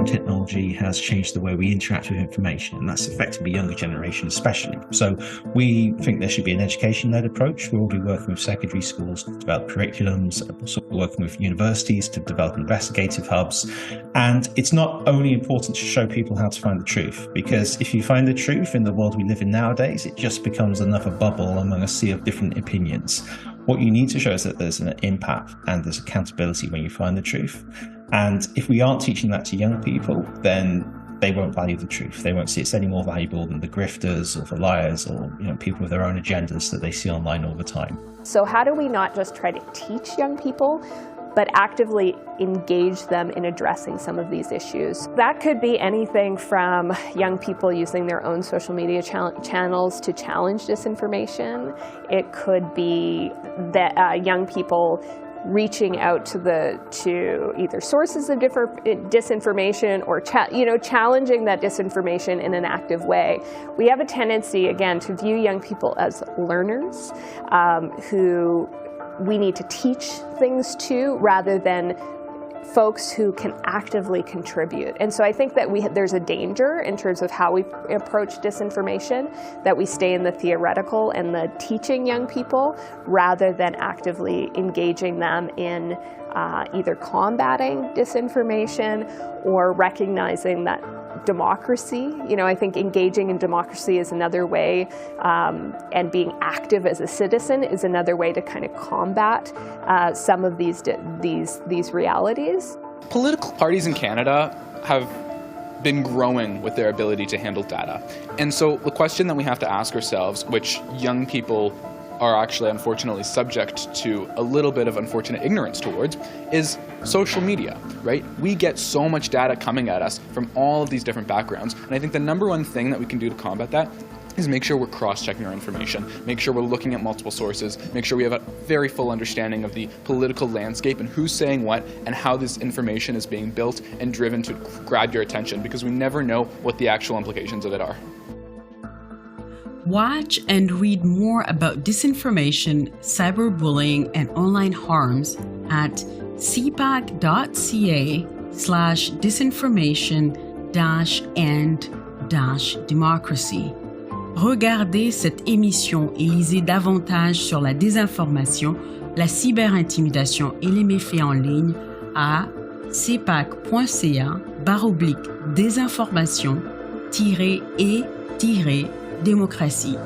how technology has changed the way we interact with information, and that's affecting the younger generation especially. So we think there should be an education-led approach. We'll be working with secondary schools to develop curriculums, also working with universities to develop investigative hubs. And it's not only important to show people how to find the truth, because if you find the truth in the world we live in nowadays, it just becomes another bubble among a sea of different opinions. What you need to show is that there's an impact and there's accountability when you find the truth. And if we aren't teaching that to young people, then they won't value the truth. They won't see it's any more valuable than the grifters or the liars or people with their own agendas that they see online all the time. So how do we not just try to teach young people, but actively engage them in addressing some of these issues? That could be anything from young people using their own social media channels to challenge disinformation. It could be that young people reaching out to either sources of disinformation or challenging that disinformation in an active way. We have a tendency, again, to view young people as learners who we need to teach things to rather than folks who can actively contribute. And so I think that there's a danger in terms of how we approach disinformation, that we stay in the theoretical and the teaching young people rather than actively engaging them in either combating disinformation or recognizing that democracy, I think engaging in democracy is another way, and being active as a citizen is another way to kind of combat some of these realities. Political parties in Canada have been growing with their ability to handle data. And so the question that we have to ask ourselves, which young people are actually unfortunately subject to a little bit of unfortunate ignorance towards, is social media, right? We get so much data coming at us from all of these different backgrounds. And I think the number one thing that we can do to combat that is make sure we're cross-checking our information, make sure we're looking at multiple sources, make sure we have a very full understanding of the political landscape and who's saying what and how this information is being built and driven to grab your attention, because we never know what the actual implications of it are. Watch and read more about disinformation, cyberbullying, and online harms at cpac.ca/disinformation-and-democracy. Regardez cette émission et lisez davantage sur la désinformation, la cyberintimidation et les méfaits en ligne à cpac.ca/désinformation-et-démocratie.